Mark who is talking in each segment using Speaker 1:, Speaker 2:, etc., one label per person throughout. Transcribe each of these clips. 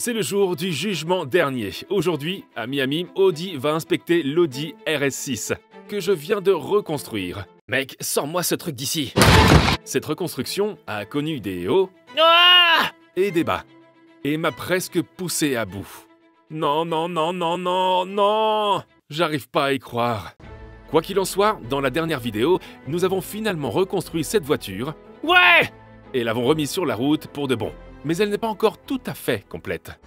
Speaker 1: C'est le jour du jugement dernier. Aujourd'hui, à Miami, Audi va inspecter l'Audi RS6, que je viens de reconstruire.
Speaker 2: Mec, sors-moi ce truc d'ici.
Speaker 1: Cette reconstruction a connu des hauts et des bas, et m'a presque poussé à bout. Non, non, non, non, non, non! J'arrive pas à y croire. Quoi qu'il en soit, dans la dernière vidéo, nous avons finalement reconstruit cette voiture. Ouais! Et l'avons remise sur la route pour de bon. Mais elle n'est pas encore tout à fait complète.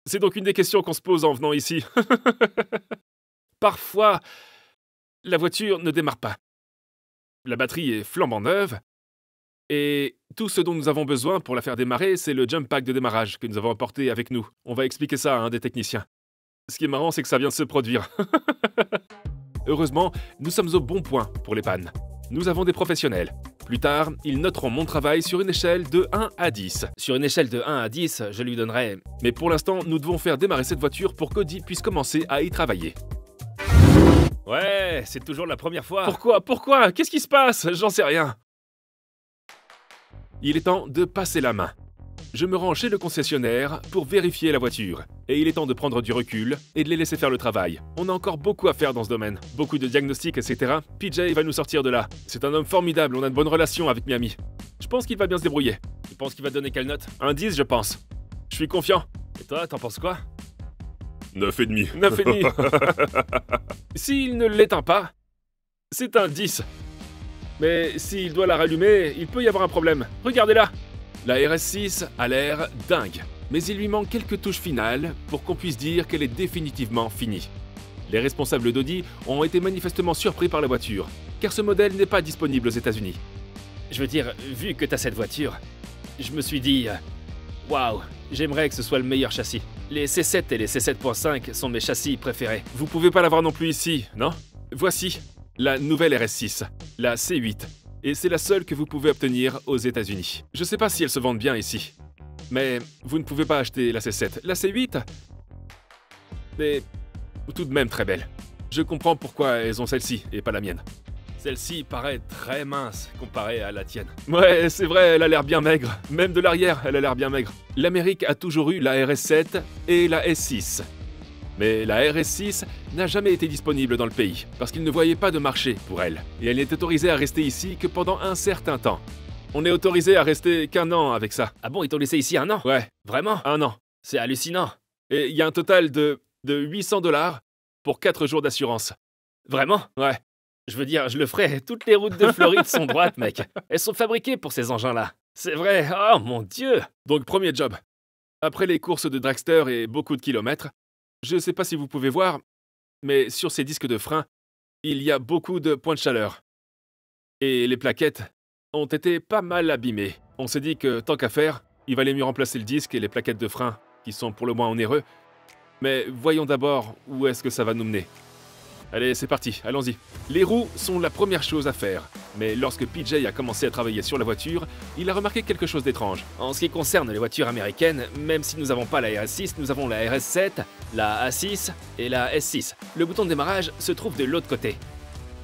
Speaker 1: C'est donc une des questions qu'on se pose en venant ici. Parfois, la voiture ne démarre pas. La batterie est flambant neuve. Et tout ce dont nous avons besoin pour la faire démarrer, c'est le jump pack de démarrage que nous avons apporté avec nous. On va expliquer ça à un des techniciens. Ce qui est marrant, c'est que ça vient de se produire. Heureusement, nous sommes au bon point pour les pannes. Nous avons des professionnels. Plus tard, ils noteront mon travail sur une échelle de 1 à 10.
Speaker 2: Sur une échelle de 1 à 10, je lui donnerais...
Speaker 1: Mais pour l'instant, nous devons faire démarrer cette voiture pour qu'Audi puisse commencer à y travailler.
Speaker 2: Ouais, c'est toujours la première fois.
Speaker 1: Pourquoi? Qu'est-ce qui se passe? J'en sais rien. Il est temps de passer la main. Je me rends chez le concessionnaire pour vérifier la voiture. Et il est temps de prendre du recul et de les laisser faire le travail. On a encore beaucoup à faire dans ce domaine. Beaucoup de diagnostics, etc. PJ va nous sortir de là. C'est un homme formidable, on a une bonne relation avec Miami. Je pense qu'il va bien se débrouiller.
Speaker 2: Tu penses qu'il va donner quelle note?
Speaker 1: Un 10, je pense. Je suis confiant.
Speaker 2: Et toi, t'en penses quoi?
Speaker 1: 9,5. 9,5. S'il ne l'éteint pas, c'est un 10. Mais s'il doit la rallumer, il peut y avoir un problème. Regardez-la. La RS6 a l'air dingue, mais il lui manque quelques touches finales pour qu'on puisse dire qu'elle est définitivement finie. Les responsables d'Audi ont été manifestement surpris par la voiture, car ce modèle n'est pas disponible aux États-Unis.
Speaker 2: Je veux dire, vu que t'as cette voiture, je me suis dit... Waouh, j'aimerais que ce soit le meilleur châssis. Les C7 et les C7.5 sont mes châssis préférés.
Speaker 1: Vous pouvez pas l'avoir non plus ici, non? Voici la nouvelle RS6, la C8. Et c'est la seule que vous pouvez obtenir aux États-Unis. Je sais pas si elles se vendent bien ici, mais vous ne pouvez pas acheter la C7. La C8 est tout de même très belle. Je comprends pourquoi elles ont celle-ci et pas la mienne. Celle-ci paraît très mince comparée à la tienne. Ouais, c'est vrai, elle a l'air bien maigre. Même de l'arrière, elle a l'air bien maigre. L'Amérique a toujours eu la RS7 et la S6. Mais la RS6 n'a jamais été disponible dans le pays, parce qu'ils ne voyaient pas de marché pour elle. Et elle n'est autorisée à rester ici que pendant un certain temps. On est autorisé à rester qu'un an avec ça.
Speaker 2: Ah bon, ils t'ont laissé ici un an?
Speaker 1: Ouais.
Speaker 2: Vraiment?
Speaker 1: Un an.
Speaker 2: C'est hallucinant.
Speaker 1: Et il y a un total de 800 $ pour 4 jours d'assurance.
Speaker 2: Vraiment?
Speaker 1: Ouais.
Speaker 2: Je veux dire, je le ferai. Toutes les routes de Floride sont droites, mec. Elles sont fabriquées pour ces engins-là. C'est vrai. Oh mon Dieu!
Speaker 1: Donc, premier job. Après les courses de dragster et beaucoup de kilomètres, je ne sais pas si vous pouvez voir, mais sur ces disques de frein, il y a beaucoup de points de chaleur. Et les plaquettes ont été pas mal abîmées. On s'est dit que, tant qu'à faire, il valait mieux remplacer le disque et les plaquettes de frein, qui sont pour le moins onéreux. Mais voyons d'abord où est-ce que ça va nous mener. Allez, c'est parti, allons-y. Les roues sont la première chose à faire. Mais lorsque PJ a commencé à travailler sur la voiture, il a remarqué quelque chose d'étrange.
Speaker 2: En ce qui concerne les voitures américaines, même si nous n'avons pas la RS6, nous avons la RS7, la A6 et la S6. Le bouton de démarrage se trouve de l'autre côté.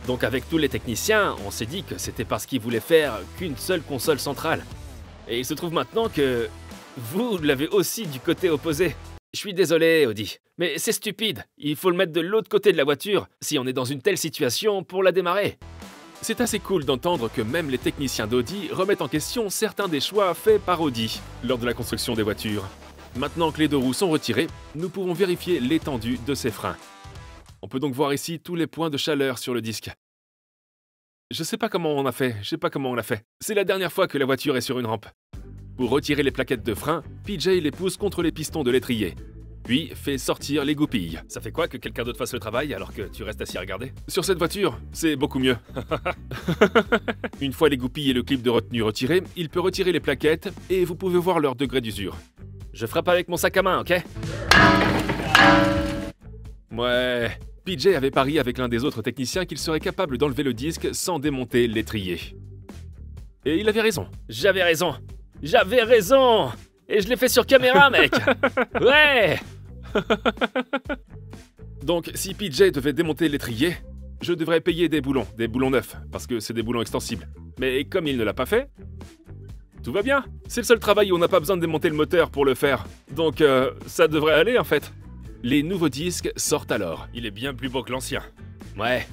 Speaker 2: Donc avec tous les techniciens, on s'est dit que c'était parce qu'ils voulaient faire qu'une seule console centrale. Et il se trouve maintenant que vous l'avez aussi du côté opposé. Je suis désolé, Audi, mais c'est stupide. Il faut le mettre de l'autre côté de la voiture si on est dans une telle situation pour la démarrer.
Speaker 1: C'est assez cool d'entendre que même les techniciens d'Audi remettent en question certains des choix faits par Audi lors de la construction des voitures. Maintenant que les deux roues sont retirées, nous pouvons vérifier l'étendue de ces freins. On peut donc voir ici tous les points de chaleur sur le disque. Je sais pas comment on a fait, C'est la dernière fois que la voiture est sur une rampe. Pour retirer les plaquettes de frein, PJ les pousse contre les pistons de l'étrier, puis fait sortir les goupilles.
Speaker 2: Ça fait quoi que quelqu'un d'autre fasse le travail alors que tu restes assis à regarder?
Speaker 1: Sur cette voiture, c'est beaucoup mieux. Une fois les goupilles et le clip de retenue retirés, il peut retirer les plaquettes et vous pouvez voir leur degré d'usure.
Speaker 2: Je frappe avec mon sac à main, ok?
Speaker 1: Ouais... PJ avait parié avec l'un des autres techniciens qu'il serait capable d'enlever le disque sans démonter l'étrier. Et il avait raison.
Speaker 2: J'avais raison! J'avais raison! Et je l'ai fait sur caméra, mec! Ouais!
Speaker 1: Donc, si PJ devait démonter l'étrier, je devrais payer des boulons neufs, parce que c'est des boulons extensibles. Mais comme il ne l'a pas fait, Tout va bien. C'est le seul travail où on n'a pas besoin de démonter le moteur pour le faire. Donc, ça devrait aller en fait. Les nouveaux disques sortent alors. Il est bien plus beau que l'ancien.
Speaker 2: Ouais.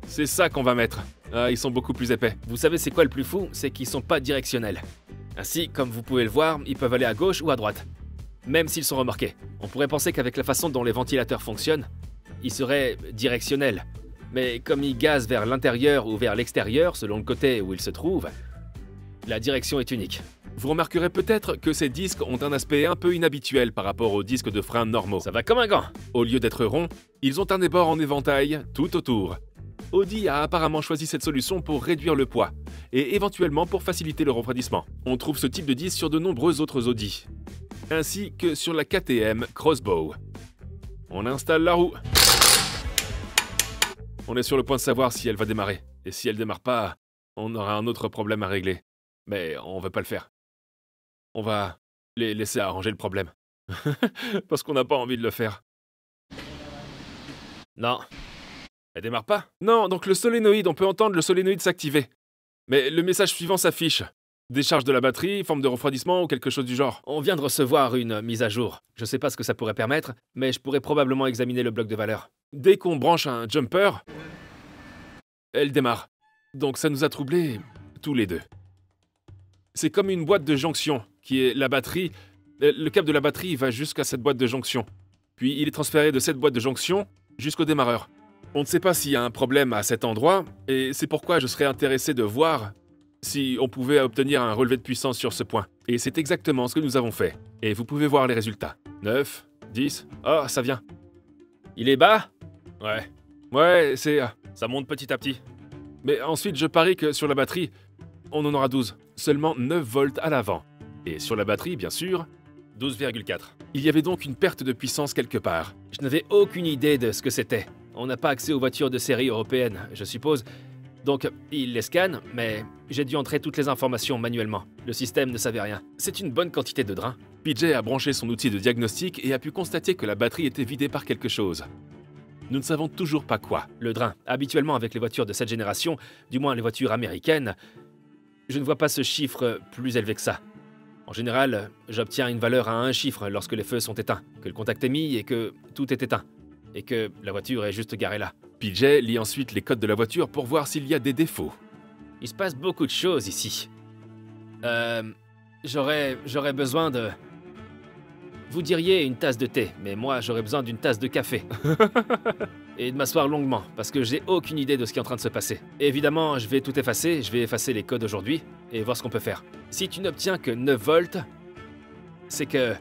Speaker 1: C'est ça qu'on va mettre. Ah, ils sont beaucoup plus épais.
Speaker 2: Vous savez c'est quoi le plus fou? C'est qu'ils sont pas directionnels. Ainsi, comme vous pouvez le voir, ils peuvent aller à gauche ou à droite. Même s'ils sont remorqués. On pourrait penser qu'avec la façon dont les ventilateurs fonctionnent, ils seraient directionnels. Mais comme ils gazent vers l'intérieur ou vers l'extérieur, selon le côté où ils se trouvent, la direction est unique.
Speaker 1: Vous remarquerez peut-être que ces disques ont un aspect un peu inhabituel par rapport aux disques de frein normaux.
Speaker 2: Ça va comme un gant.
Speaker 1: Au lieu d'être ronds, ils ont un débord en éventail tout autour. Audi a apparemment choisi cette solution pour réduire le poids, et éventuellement pour faciliter le refroidissement. On trouve ce type de disque sur de nombreux autres Audi, ainsi que sur la KTM Crossbow. On installe la roue. On est sur le point de savoir si elle va démarrer, et si elle démarre pas, on aura un autre problème à régler. Mais on veut pas le faire. On va les laisser arranger le problème. Parce qu'on n'a pas envie de le faire.
Speaker 2: Non.
Speaker 1: Elle démarre pas? Non, donc le solénoïde, on peut entendre le solénoïde s'activer. Mais le message suivant s'affiche. Décharge de la batterie, forme de refroidissement ou quelque chose du genre.
Speaker 2: On vient de recevoir une mise à jour. Je sais pas ce que ça pourrait permettre, mais je pourrais probablement examiner le bloc de valeur.
Speaker 1: Dès qu'on branche un jumper, elle démarre. Donc ça nous a troublés tous les deux. C'est comme une boîte de jonction, qui est la batterie. Le câble de la batterie va jusqu'à cette boîte de jonction. Puis il est transféré de cette boîte de jonction jusqu'au démarreur. On ne sait pas s'il y a un problème à cet endroit, et c'est pourquoi je serais intéressé de voir si on pouvait obtenir un relevé de puissance sur ce point. Et c'est exactement ce que nous avons fait. Et vous pouvez voir les résultats. 9, 10... Oh, ça vient.
Speaker 2: Il est bas?
Speaker 1: Ouais. Ouais, c'est...
Speaker 2: Ça monte petit à petit.
Speaker 1: Mais ensuite, je parie que sur la batterie, on en aura 12. Seulement 9 volts à l'avant. Et sur la batterie, bien sûr, 12,4. Il y avait donc une perte de puissance quelque part.
Speaker 2: Je n'avais aucune idée de ce que c'était. On n'a pas accès aux voitures de série européennes, je suppose. Donc, il les scanne, mais j'ai dû entrer toutes les informations manuellement. Le système ne savait rien. C'est une bonne quantité de drain.
Speaker 1: PJ a branché son outil de diagnostic et a pu constater que la batterie était vidée par quelque chose. Nous ne savons toujours pas quoi.
Speaker 2: Le drain. Habituellement, avec les voitures de cette génération, du moins les voitures américaines, je ne vois pas ce chiffre plus élevé que ça. En général, j'obtiens une valeur à un chiffre lorsque les feux sont éteints, que le contact est mis et que tout est éteint, et que la voiture est juste garée là.
Speaker 1: PJ lit ensuite les codes de la voiture pour voir s'il y a des défauts.
Speaker 2: Il se passe beaucoup de choses ici. J'aurais besoin de... Vous diriez une tasse de thé, mais moi j'aurais besoin d'une tasse de café. Et de m'asseoir longuement, parce que j'ai aucune idée de ce qui est en train de se passer. Évidemment, je vais tout effacer, je vais effacer les codes aujourd'hui, et voir ce qu'on peut faire. Si tu n'obtiens que 9 volts, c'est qu'il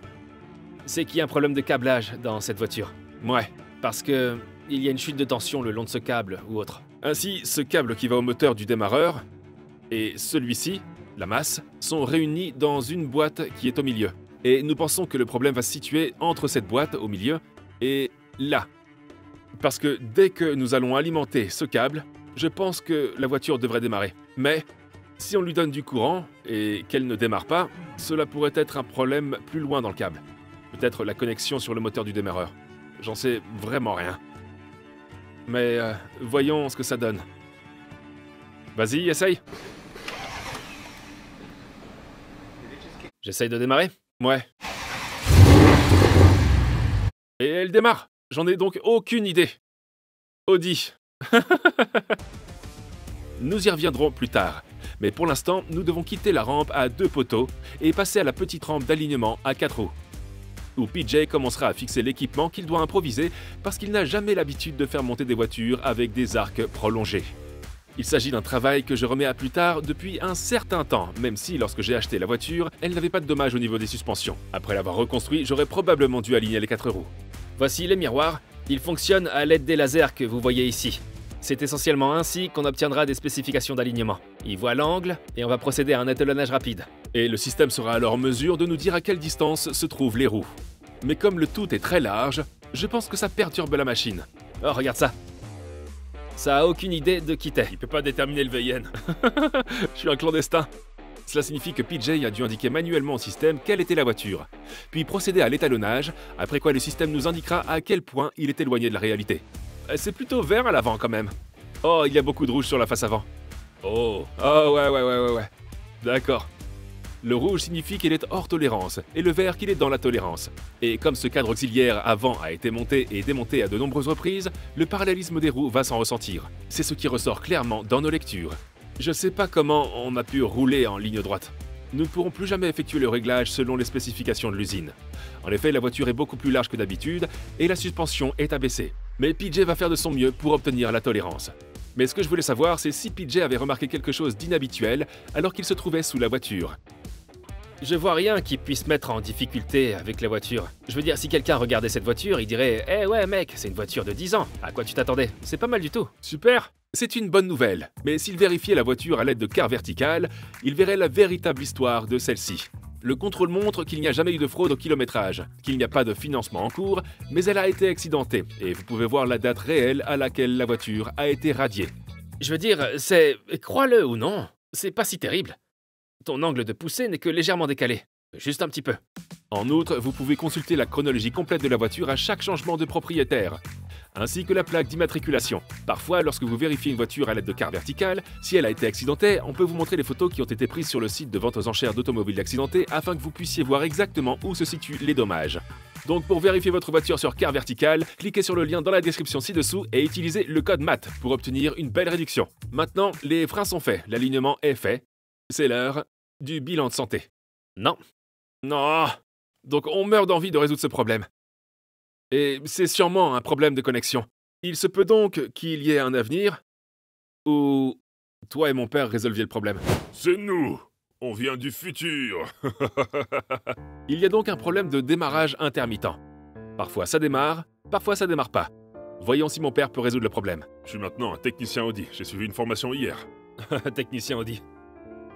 Speaker 2: y a un problème de câblage dans cette voiture.
Speaker 1: Ouais.
Speaker 2: Parce que il y a une chute de tension le long de ce câble ou autre.
Speaker 1: Ainsi, ce câble qui va au moteur du démarreur et celui-ci, la masse, sont réunis dans une boîte qui est au milieu. Et nous pensons que le problème va se situer entre cette boîte au milieu et là. Parce que dès que nous allons alimenter ce câble, je pense que la voiture devrait démarrer. Mais si on lui donne du courant et qu'elle ne démarre pas, cela pourrait être un problème plus loin dans le câble. Peut-être la connexion sur le moteur du démarreur. J'en sais vraiment rien. Mais voyons ce que ça donne. Vas-y, essaye.
Speaker 2: J'essaye de démarrer?
Speaker 1: Ouais. Et elle démarre. J'en ai donc aucune idée. Audi. Nous y reviendrons plus tard. Mais pour l'instant, nous devons quitter la rampe à 2 poteaux et passer à la petite rampe d'alignement à 4 roues, où PJ commencera à fixer l'équipement qu'il doit improviser parce qu'il n'a jamais l'habitude de faire monter des voitures avec des arcs prolongés. Il s'agit d'un travail que je remets à plus tard depuis un certain temps, même si lorsque j'ai acheté la voiture, elle n'avait pas de dommages au niveau des suspensions. Après l'avoir reconstruit, j'aurais probablement dû aligner les 4 roues.
Speaker 2: Voici les miroirs. Ils fonctionnent à l'aide des lasers que vous voyez ici. C'est essentiellement ainsi qu'on obtiendra des spécifications d'alignement. Ils voient l'angle et on va procéder à un étalonnage rapide.
Speaker 1: Et le système sera alors en mesure de nous dire à quelle distance se trouvent les roues. Mais comme le tout est très large, je pense que ça perturbe la machine.
Speaker 2: Oh, regarde ça. Ça a aucune idée de qui t'es.
Speaker 1: Il peut pas déterminer le VIN. Je suis un clandestin. Cela signifie que PJ a dû indiquer manuellement au système quelle était la voiture, puis procéder à l'étalonnage, après quoi le système nous indiquera à quel point il est éloigné de la réalité. C'est plutôt vert à l'avant quand même. Oh, il y a beaucoup de rouge sur la face avant. Oh, ouais. D'accord. Le rouge signifie qu'il est hors tolérance et le vert qu'il est dans la tolérance. Et comme ce cadre auxiliaire avant a été monté et démonté à de nombreuses reprises, le parallélisme des roues va s'en ressentir. C'est ce qui ressort clairement dans nos lectures. Je sais pas comment on a pu rouler en ligne droite. Nous ne pourrons plus jamais effectuer le réglage selon les spécifications de l'usine. En effet, la voiture est beaucoup plus large que d'habitude et la suspension est abaissée. Mais PJ va faire de son mieux pour obtenir la tolérance. Mais ce que je voulais savoir, c'est si PJ avait remarqué quelque chose d'inhabituel alors qu'il se trouvait sous la voiture.
Speaker 2: Je vois rien qui puisse mettre en difficulté avec la voiture. Je veux dire, si quelqu'un regardait cette voiture, il dirait « Eh ouais mec, c'est une voiture de 10 ans, à quoi tu t'attendais? C'est pas mal du tout. »
Speaker 1: Super! C'est une bonne nouvelle, mais s'il vérifiait la voiture à l'aide de quarts verticales, il verrait la véritable histoire de celle-ci. Le contrôle montre qu'il n'y a jamais eu de fraude au kilométrage, qu'il n'y a pas de financement en cours, mais elle a été accidentée, et vous pouvez voir la date réelle à laquelle la voiture a été radiée.
Speaker 2: Je veux dire, c'est... crois-le ou non, c'est pas si terrible. Ton angle de poussée n'est que légèrement décalé. Juste un petit peu.
Speaker 1: En outre, vous pouvez consulter la chronologie complète de la voiture à chaque changement de propriétaire, ainsi que la plaque d'immatriculation. Parfois, lorsque vous vérifiez une voiture à l'aide de quarts verticales, si elle a été accidentée, on peut vous montrer les photos qui ont été prises sur le site de vente aux enchères d'automobiles accidentés afin que vous puissiez voir exactement où se situent les dommages. Donc pour vérifier votre voiture sur quart vertical, cliquez sur le lien dans la description ci-dessous et utilisez le code MAT pour obtenir une belle réduction. Maintenant, les freins sont faits, l'alignement est fait. C'est l'heure du bilan de santé.
Speaker 2: Non.
Speaker 1: Non. Donc on meurt d'envie de résoudre ce problème. Et c'est sûrement un problème de connexion. Il se peut donc qu'il y ait un avenir où toi et mon père résolviez le problème.
Speaker 3: C'est nous. On vient du futur.
Speaker 1: Il y a donc un problème de démarrage intermittent. Parfois ça démarre pas. Voyons si mon père peut résoudre le problème.
Speaker 3: Je suis maintenant un technicien Audi. J'ai suivi une formation hier.
Speaker 2: Technicien Audi.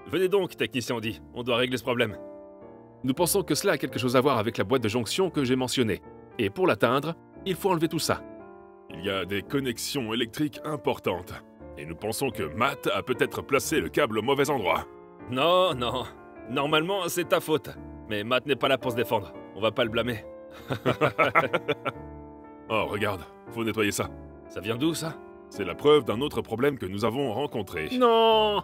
Speaker 2: Venez donc, technicien Audi, on doit régler ce problème.
Speaker 1: Nous pensons que cela a quelque chose à voir avec la boîte de jonction que j'ai mentionnée. Et pour l'atteindre, il faut enlever tout ça.
Speaker 3: Il y a des connexions électriques importantes. Et nous pensons que Matt a peut-être placé le câble au mauvais endroit.
Speaker 2: Non. Normalement, c'est ta faute. Mais Matt n'est pas là pour se défendre. On va pas le blâmer.
Speaker 3: Oh, regarde, faut nettoyer ça.
Speaker 2: Ça vient d'où, ça?
Speaker 3: C'est la preuve d'un autre problème que nous avons rencontré.
Speaker 1: Non!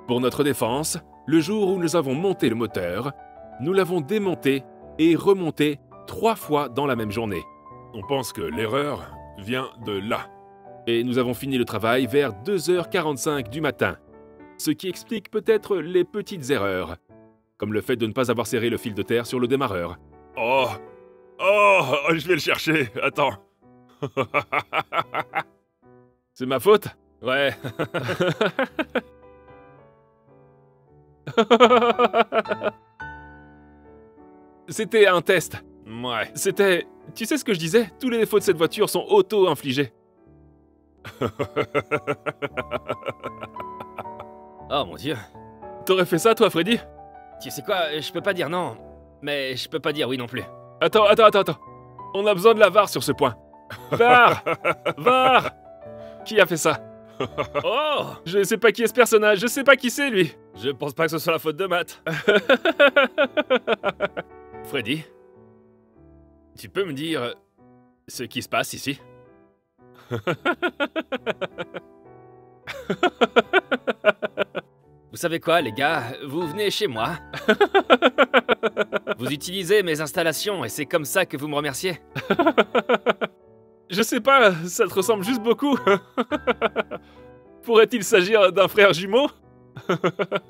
Speaker 1: Pour notre défense, le jour où nous avons monté le moteur, nous l'avons démonté et remonté 3 fois dans la même journée.
Speaker 3: On pense que l'erreur vient de là.
Speaker 1: Et nous avons fini le travail vers 2h45 du matin. Ce qui explique peut-être les petites erreurs, comme le fait de ne pas avoir serré le fil de terre sur le démarreur.
Speaker 3: Oh, je vais le chercher. Attends.
Speaker 1: C'est ma faute?
Speaker 2: Ouais.
Speaker 1: C'était un test.
Speaker 2: Ouais.
Speaker 1: C'était... Tu sais ce que je disais? Tous les défauts de cette voiture sont auto-infligés.
Speaker 2: Oh mon Dieu.
Speaker 1: T'aurais fait ça, toi, Freddy?
Speaker 2: Tu sais quoi, je peux pas dire non, mais je peux pas dire oui non plus.
Speaker 1: Attends. On a besoin de la VAR sur ce point. VAR! VAR! Qui a fait ça?
Speaker 2: Oh!
Speaker 1: Je sais pas qui est ce personnage, je sais pas qui c'est, lui.
Speaker 2: Je pense pas que ce soit la faute de Matt. Freddy, tu peux me dire ce qui se passe ici? Vous savez quoi, les gars? Vous venez chez moi. Vous utilisez mes installations et c'est comme ça que vous me remerciez?
Speaker 1: Je sais pas, ça te ressemble juste beaucoup. Pourrait-il s'agir d'un frère jumeau?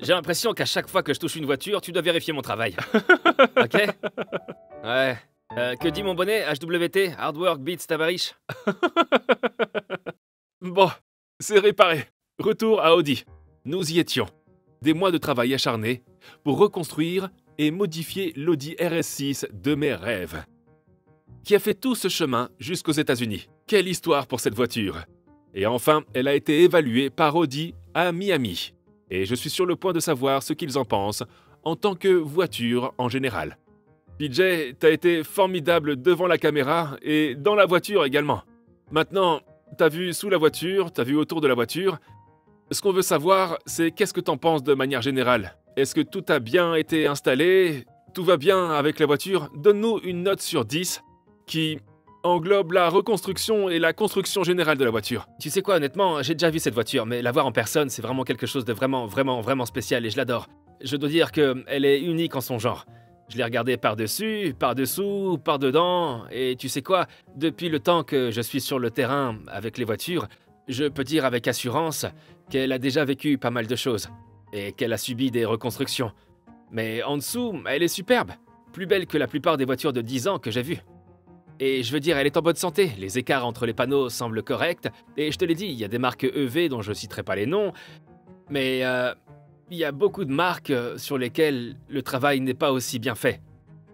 Speaker 2: J'ai l'impression qu'à chaque fois que je touche une voiture, tu dois vérifier mon travail. Ok? Ouais. Que dit mon bonnet? HWT, Hard Work Beats Tabarich.
Speaker 1: Bon, c'est réparé. Retour à Audi. Nous y étions. Des mois de travail acharné pour reconstruire et modifier l'Audi RS6 de mes rêves, qui a fait tout ce chemin jusqu'aux États-Unis. Quelle histoire pour cette voiture! Et enfin, elle a été évaluée par Audi à Miami. Et je suis sur le point de savoir ce qu'ils en pensent en tant que voiture en général. PJ, t'as été formidable devant la caméra et dans la voiture également. Maintenant, t'as vu sous la voiture, t'as vu autour de la voiture. Ce qu'on veut savoir, c'est qu'est-ce que t'en penses de manière générale? Est-ce que tout a bien été installé? Tout va bien avec la voiture? Donne-nous une note sur 10 qui englobe la reconstruction et la construction générale de la voiture.
Speaker 2: Tu sais quoi, honnêtement, j'ai déjà vu cette voiture, mais la voir en personne, c'est vraiment quelque chose de vraiment spécial et je l'adore. Je dois dire qu'elle est unique en son genre. Je l'ai regardée par-dessus, par-dessous, par-dedans, et tu sais quoi? Depuis le temps que je suis sur le terrain avec les voitures, je peux dire avec assurance qu'elle a déjà vécu pas mal de choses, et qu'elle a subi des reconstructions. Mais en dessous, elle est superbe, plus belle que la plupart des voitures de 10 ans que j'ai vues. Et je veux dire, elle est en bonne santé, les écarts entre les panneaux semblent corrects, et je te l'ai dit, il y a des marques EV dont je citerai pas les noms, mais il y a beaucoup de marques sur lesquelles le travail n'est pas aussi bien fait.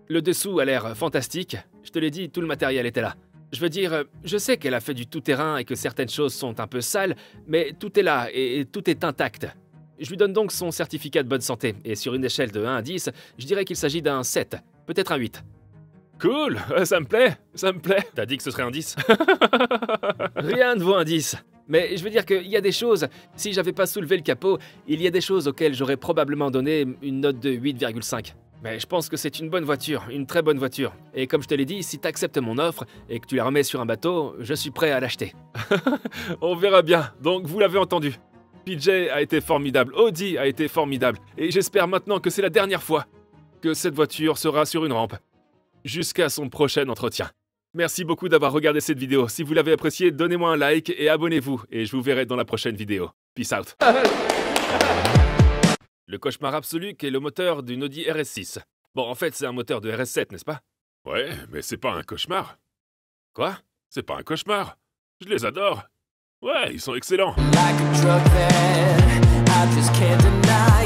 Speaker 2: Le dessous a l'air fantastique, je te l'ai dit, tout le matériel était là. Je veux dire, je sais qu'elle a fait du tout-terrain et que certaines choses sont un peu sales, mais tout est là et tout est intact. Je lui donne donc son certificat de bonne santé, et sur une échelle de 1 à 10, je dirais qu'il s'agit d'un 7, peut-être un 8.
Speaker 1: Cool, ça me plaît, ça me plaît.
Speaker 3: T'as dit que ce serait un 10?
Speaker 2: Rien ne vaut un 10. Mais je veux dire qu'il y a des choses, si j'avais pas soulevé le capot, il y a des choses auxquelles j'aurais probablement donné une note de 8,5. Mais je pense que c'est une bonne voiture, une très bonne voiture. Et comme je te l'ai dit, si t'acceptes mon offre et que tu la remets sur un bateau, je suis prêt à l'acheter.
Speaker 1: On verra bien, donc vous l'avez entendu. PJ a été formidable, Audi a été formidable, et j'espère maintenant que c'est la dernière fois que cette voiture sera sur une rampe. Jusqu'à son prochain entretien. Merci beaucoup d'avoir regardé cette vidéo. Si vous l'avez appréciée, donnez-moi un like et abonnez-vous. Et je vous verrai dans la prochaine vidéo. Peace out. Le cauchemar absolu qu'est le moteur d'une Audi RS6. Bon, en fait, c'est un moteur de RS7, n'est-ce pas?
Speaker 3: Ouais, mais c'est pas un cauchemar.
Speaker 1: Quoi?
Speaker 3: C'est pas un cauchemar. Je les adore. Ouais, ils sont excellents.
Speaker 4: Like a drug that I just can't deny.